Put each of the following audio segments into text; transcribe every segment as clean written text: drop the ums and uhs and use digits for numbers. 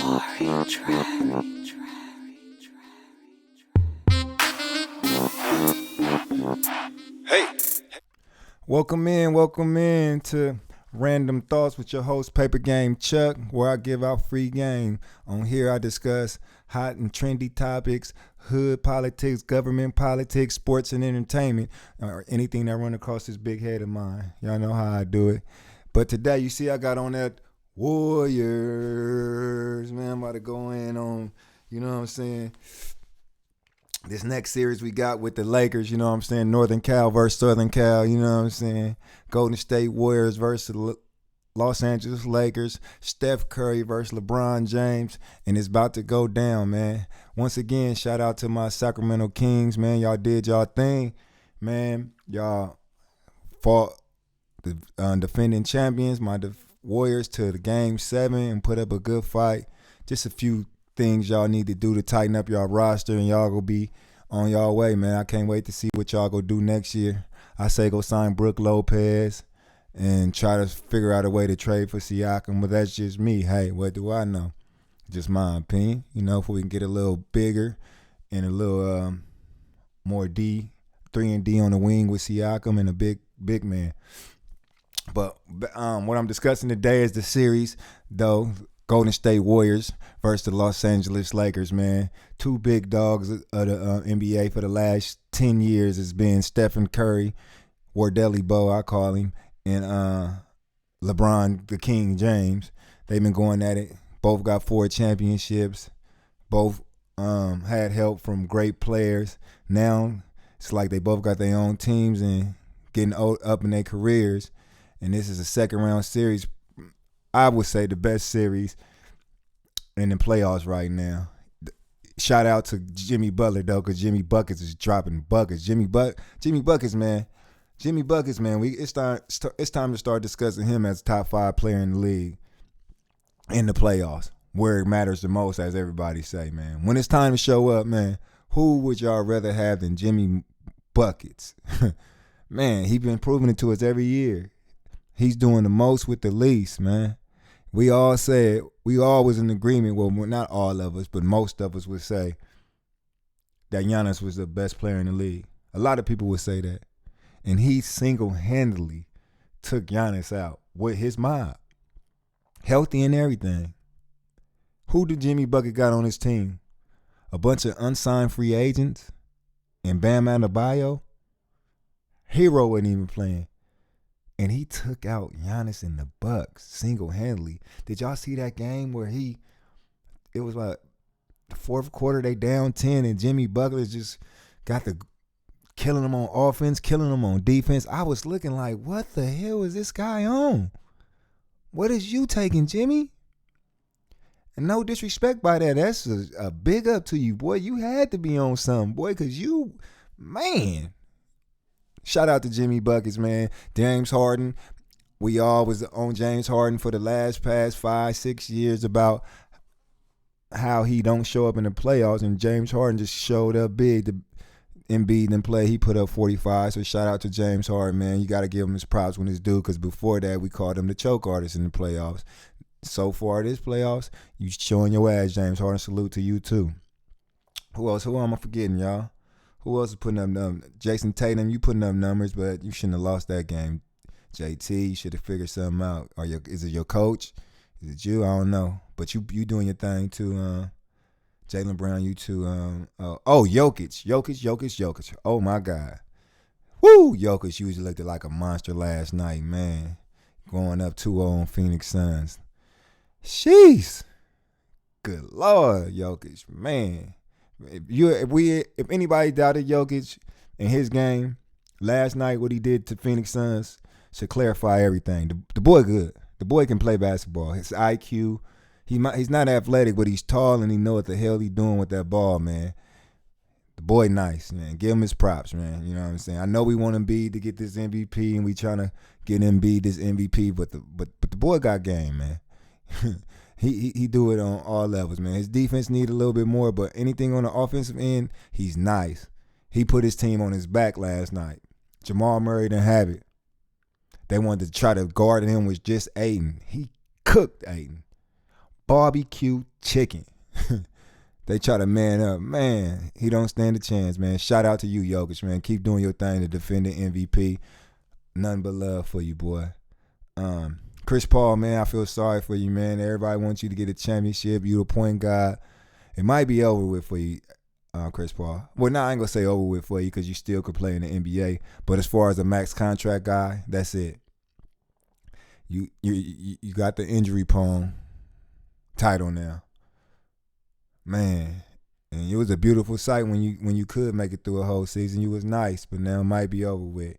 Hey. Welcome in to Random Thoughts with your host, Paper Game Chuck, where I give out free game. On here, I discuss hot and trendy topics, hood politics, government politics, sports and entertainment, or anything that run across this big head of mine. Y'all know how I do it. But today, you see, I got on that Warriors. Man, I'm about to go in on, you know what I'm saying, this next series we got with the Lakers, you know what I'm saying, Northern Cal versus Southern Cal, you know what I'm saying, Golden State Warriors versus Los Angeles Lakers, Steph Curry versus LeBron James, and it's about to go down, man. Once again, shout out to my Sacramento Kings, man. Y'all did y'all thing, man. Y'all fought the defending champions, my Warriors, to the Game 7 and put up a good fight. Just a few things y'all need to do to tighten up y'all roster, and y'all gonna be on y'all way, man. I can't wait to see what y'all gonna do next year. I say go sign Brook Lopez and try to figure out a way to trade for Siakam, but that's just me. Hey, what do I know? Just my opinion. You know, if we can get a little bigger and a little more 3 and D on the wing with Siakam and a big man. But what I'm discussing today is the series, though. Golden State Warriors versus the Los Angeles Lakers, man. Two big dogs of the NBA for the last 10 years has been Stephen Curry, Wardelli Bow, I call him, and LeBron the King James. They've been going at it. Both got 4 championships. Both had help from great players. Now it's like they both got their own teams and getting up in their careers. And this is a second round series. I would say the best series in the playoffs right now. Shout out to Jimmy Butler, though, because Jimmy Buckets is dropping buckets. Jimmy Buckets, man. It's time to start discussing him as top 5 player in the league in the playoffs, where it matters the most, as everybody say, man. When it's time to show up, man, who would y'all rather have than Jimmy Buckets? Man, he's been proving it to us every year. He's doing the most with the least, man. We all was in agreement, well, not all of us, but most of us would say that Giannis was the best player in the league. A lot of people would say that. And he single-handedly took Giannis out with his mob. Healthy and everything. Who did Jimmy Bucket got on his team? A bunch of unsigned free agents? And Bam Adebayo? Hero wasn't even playing. And he took out Giannis and the Bucks single-handedly. Did y'all see that game where it was like the fourth quarter, they down 10, and Jimmy Butler just got the killing them on offense, killing them on defense. I was looking like, what the hell is this guy on? What is you taking, Jimmy? And no disrespect by that. That's a big up to you, boy. You had to be on something, boy, because you, man. Shout out to Jimmy Buckets, man. James Harden. We all was on James Harden for the past 5-6 years about how he don't show up in the playoffs, and James Harden just showed up big. The Embiid didn't play. He put up 45, so shout out to James Harden, man. You got to give him his props when it's due, because before that, we called him the choke artist in the playoffs. So far this playoffs, you showing your ass, James Harden. Salute to you, too. Who else? Who am I forgetting, y'all? Who else is putting up numbers? Jason Tatum, you putting up numbers, but you shouldn't have lost that game. JT, you should have figured something out. Is it your coach? Is it you? I don't know. But you doing your thing too. Jaylen Brown, you too. Jokic. Oh my God. Woo! Jokic usually looked like a monster last night, man. Going up 2-0 on Phoenix Suns. Sheesh. Good Lord, Jokic, man. If anybody doubted Jokic in his game last night, what he did to Phoenix Suns should clarify everything. The boy good. The boy can play basketball. His IQ, he's not athletic, but he's tall and he know what the hell he's doing with that ball, man. The boy nice, man. Give him his props, man. You know what I'm saying? I know we want Embiid to get this MVP, and we trying to get Embiid this MVP, but the boy got game, man. He do it on all levels, man. His defense need a little bit more, but anything on the offensive end, he's nice. He put his team on his back last night. Jamal Murray didn't have it. They wanted to try to guard him with just Ayton. He cooked Ayton. barbecue chicken. They try to man up. Man, he don't stand a chance, man. Shout out to you, Jokic, man. Keep doing your thing to defend the MVP. Nothing but love for you, boy. Chris Paul, man, I feel sorry for you, man. Everybody wants you to get a championship. You a point guard. It might be over with for you, Chris Paul. Well, I ain't going to say over with for you because you still could play in the NBA. But as far as a max contract guy, that's it. You got the injury prone title now. Man, and it was a beautiful sight when you could make it through a whole season. You was nice, but now it might be over with.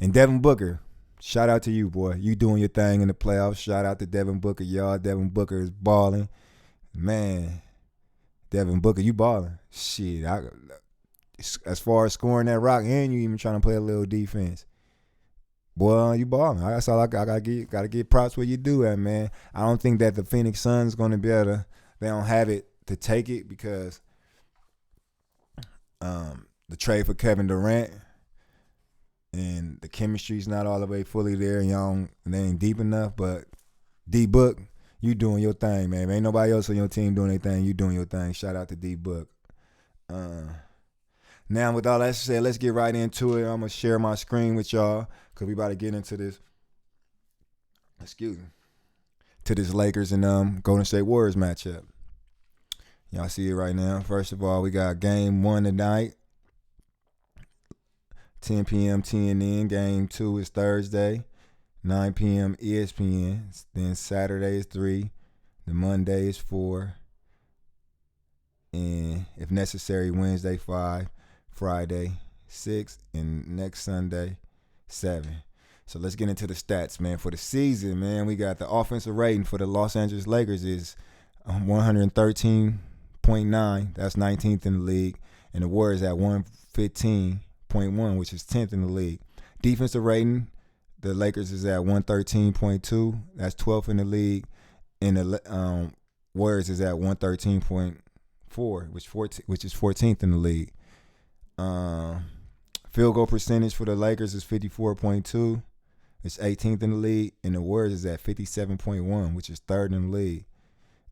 And Devin Booker, shout out to you, boy. You doing your thing in the playoffs. Shout out to Devin Booker, y'all. Devin Booker is balling. Man, Devin Booker, you balling. Shit, as far as scoring that rock, and you even trying to play a little defense. Boy, you balling. That's all I gotta get props where you do at, man. I don't think that the Phoenix Suns gonna be able to. They don't have it to take it because the trade for Kevin Durant and the chemistry's not all the way fully there, and they ain't deep enough. But D-Book, you doing your thing, man. Ain't nobody else on your team doing anything. You doing your thing. Shout out to D-Book. Now, with all that said, let's get right into it. I'm going to share my screen with y'all because we about to get into this. To this Lakers and Golden State Warriors matchup. Y'all see it right now. First of all, we got game 1 tonight. 10 p.m. TNN. Game 2 is Thursday. 9 p.m. ESPN. Then Saturday is 3. The Monday is 4. And if necessary, Wednesday 5. Friday 6. And next Sunday 7. So let's get into the stats, man. For the season, man, we got the offensive rating for the Los Angeles Lakers is 113.9. That's 19th in the league. And the Warriors at 115.1, which is 10th in the league. Defensive rating, the Lakers is at 113.2. That's 12th in the league. And the Warriors is at 113.4, which is 14th in the league. Field goal percentage for the Lakers is 54.2. It's 18th in the league. And the Warriors is at 57.1, which is 3rd in the league.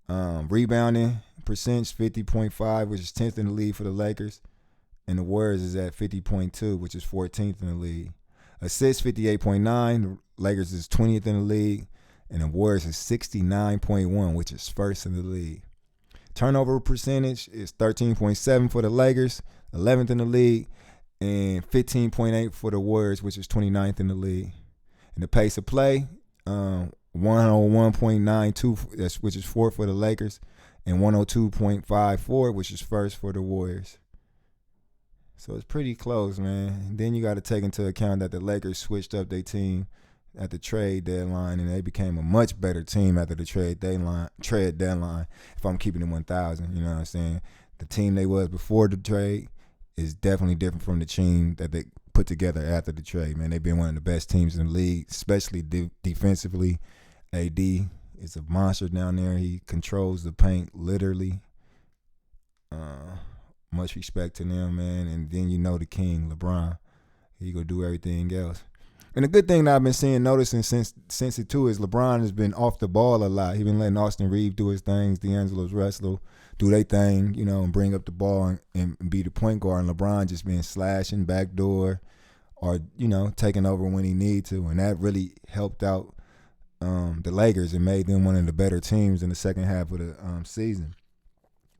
Rebounding percentage 50.5, which is 10th in the league for the Lakers. And the Warriors is at 50.2, which is 14th in the league. Assists 58.9. The Lakers is 20th in the league. And the Warriors is 69.1, which is 1st in the league. Turnover percentage is 13.7 for the Lakers, 11th in the league, and 15.8 for the Warriors, which is 29th in the league. And the pace of play, 101.92, which is 4th for the Lakers, and 102.54, which is 1st for the Warriors. So it's pretty close, man. And then you got to take into account that the Lakers switched up their team at the trade deadline, and they became a much better team after the trade deadline. If I'm keeping it 1,000, you know what I'm saying? The team they was before the trade is definitely different from the team that they put together after the trade, man. They've been one of the best teams in the league, especially defensively. AD is a monster down there. He controls the paint literally. Much respect to them, man. And then the king, LeBron. He gonna do everything else. And the good thing that I've been noticing since it too is LeBron has been off the ball a lot. He's been letting Austin Reeves do his things, D'Angelo Russell do their thing, and bring up the ball and be the point guard. And LeBron just been slashing backdoor or, taking over when he need to. And that really helped out the Lakers and made them one of the better teams in the second half of the season.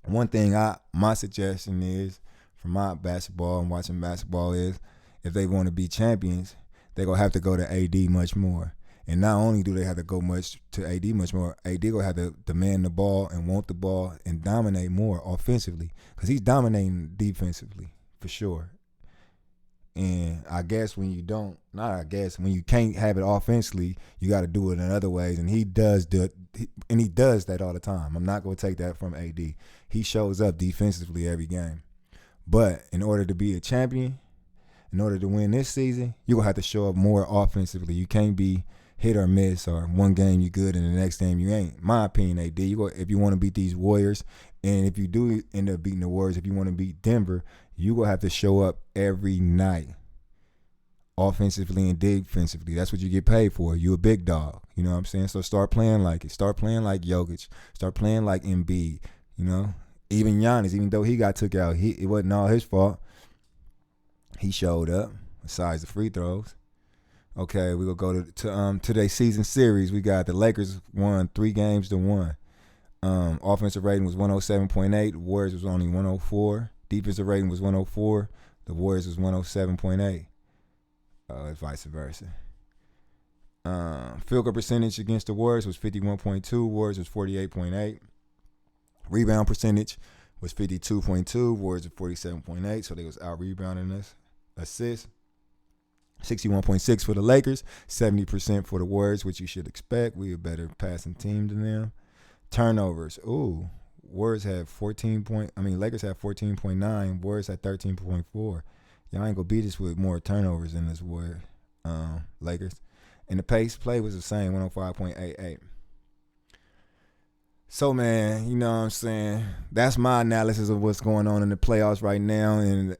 One thing my suggestion is for my basketball and watching basketball is if they want to be champions, they're going to have to go to AD much more. And not only do they have to go to AD much more, AD going to have to demand the ball and want the ball and dominate more offensively because he's dominating defensively for sure. And I guess when you can't have it offensively, you got to do it in other ways. And he does that all the time. I'm not going to take that from AD. He shows up defensively every game. But in order to be a champion, in order to win this season, you're going to have to show up more offensively. You can't be hit or miss or one game you good and the next game you ain't. My opinion, AD, if you want to beat these Warriors, and if you do end up beating the Warriors, if you want to beat Denver, you're going to have to show up every night offensively and defensively. That's what you get paid for. You're a big dog. You know what I'm saying? So start playing like it. Start playing like Jokic. Start playing like Embiid. You know, even Giannis, even though he got took out, it wasn't all his fault. He showed up. Besides the free throws. Okay, we gonna go to today's season series. We got the Lakers won 3-1. Offensive rating was 107.8. Warriors was only 104. Defensive rating was 104. The Warriors was 107.8. Vice versa. Field goal percentage against the Warriors was 51.2. Warriors was 48.8. Rebound percentage was 52.2. Warriors was 47.8. So they was out rebounding us. Assists 61.6 for the Lakers, 70% for the Warriors, which you should expect. We a better passing team than them. Turnovers. Ooh, Lakers had 14.9. Warriors had 13.4. Y'all ain't gonna beat us with more turnovers than this Lakers. And the pace play was the same, 105.88. So, man, you know what I'm saying? That's my analysis of what's going on in the playoffs right now and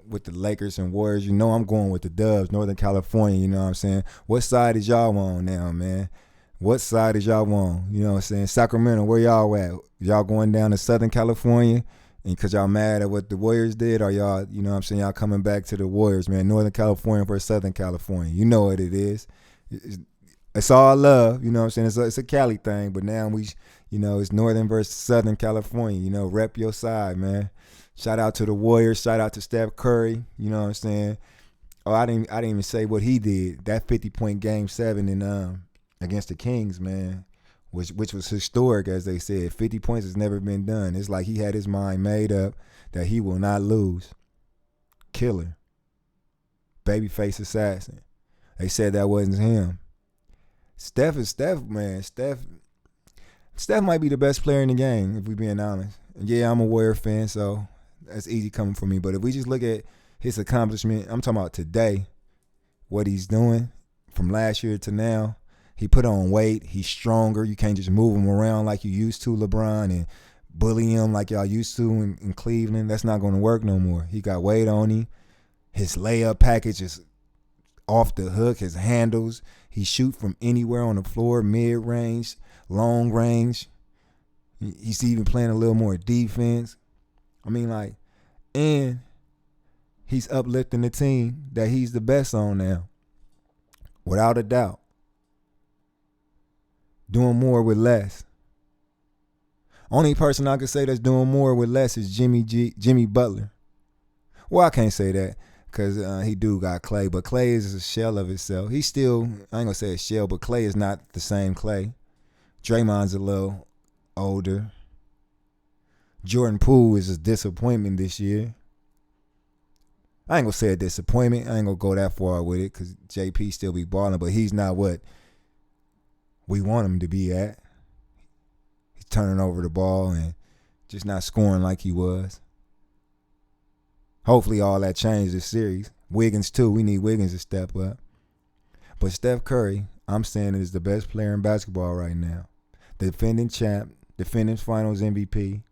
with the Lakers and Warriors. You know I'm going with the Dubs, Northern California, you know what I'm saying? What side is y'all on now, man? What side is y'all on? You know what I'm saying? Sacramento, where y'all at? Y'all going down to Southern California and because y'all mad at what the Warriors did? Or y'all, you know what I'm saying, y'all coming back to the Warriors, man? Northern California versus Southern California. You know what it is. It's all love, you know what I'm saying? It's a Cali thing, but now it's Northern versus Southern California. You know, rep your side, man. Shout out to the Warriors. Shout out to Steph Curry. You know what I'm saying? Oh, I didn't even say what he did. That 50-point game 7 in against the Kings, man, which was historic, as they said. 50 points has never been done. It's like he had his mind made up that he will not lose. Killer. Babyface assassin. They said that wasn't him. Steph is Steph, man. Steph might be the best player in the game, if we're being honest. And yeah, I'm a Warrior fan, so that's easy coming from me. But if we just look at his accomplishment, I'm talking about today, what he's doing from last year to now. He put on weight. He's stronger. You can't just move him around like you used to, LeBron, and bully him like y'all used to in Cleveland. That's not going to work no more. He got weight on him. His layup package is off the hook. His handles. He shoot from anywhere on the floor, mid-range, long range. He's even playing a little more defense. And he's uplifting the team that he's the best on now. Without a doubt. Doing more with less. Only person I could say that's doing more with less is Jimmy Butler. Well, I can't say that because he do got Clay, but Clay is a shell of himself. He's still, I ain't going to say a shell, but Clay is not the same Clay. Draymond's a little older. Jordan Poole is a disappointment this year. I ain't going to say a disappointment. I ain't going to go that far with it because JP still be balling, but he's not what we want him to be at. He's turning over the ball and just not scoring like he was. Hopefully all that changed this series. Wiggins too. We need Wiggins to step up. But Steph Curry, I'm saying, is the best player in basketball right now. The defending champ, defending finals MVP.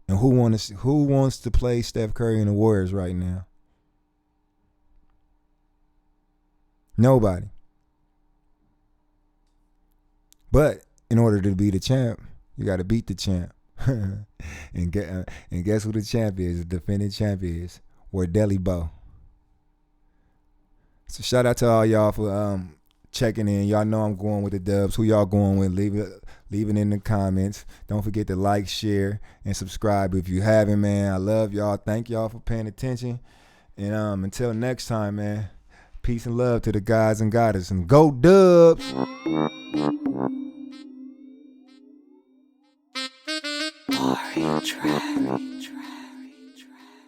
And who wants to play Steph Curry and the Warriors right now? Nobody. But in order to be the champ, you got to beat the champ. and guess who the champ is? The defending champ is Wardell Bow. So shout out to all y'all for checking in. Y'all know I'm going with the Dubs. Who y'all going with? Leave it in the comments. Don't forget to like, share, and subscribe if you haven't, man. I love y'all. Thank y'all for paying attention. And until next time, man. Peace and love to the guys and goddesses. And go Dubs! Track.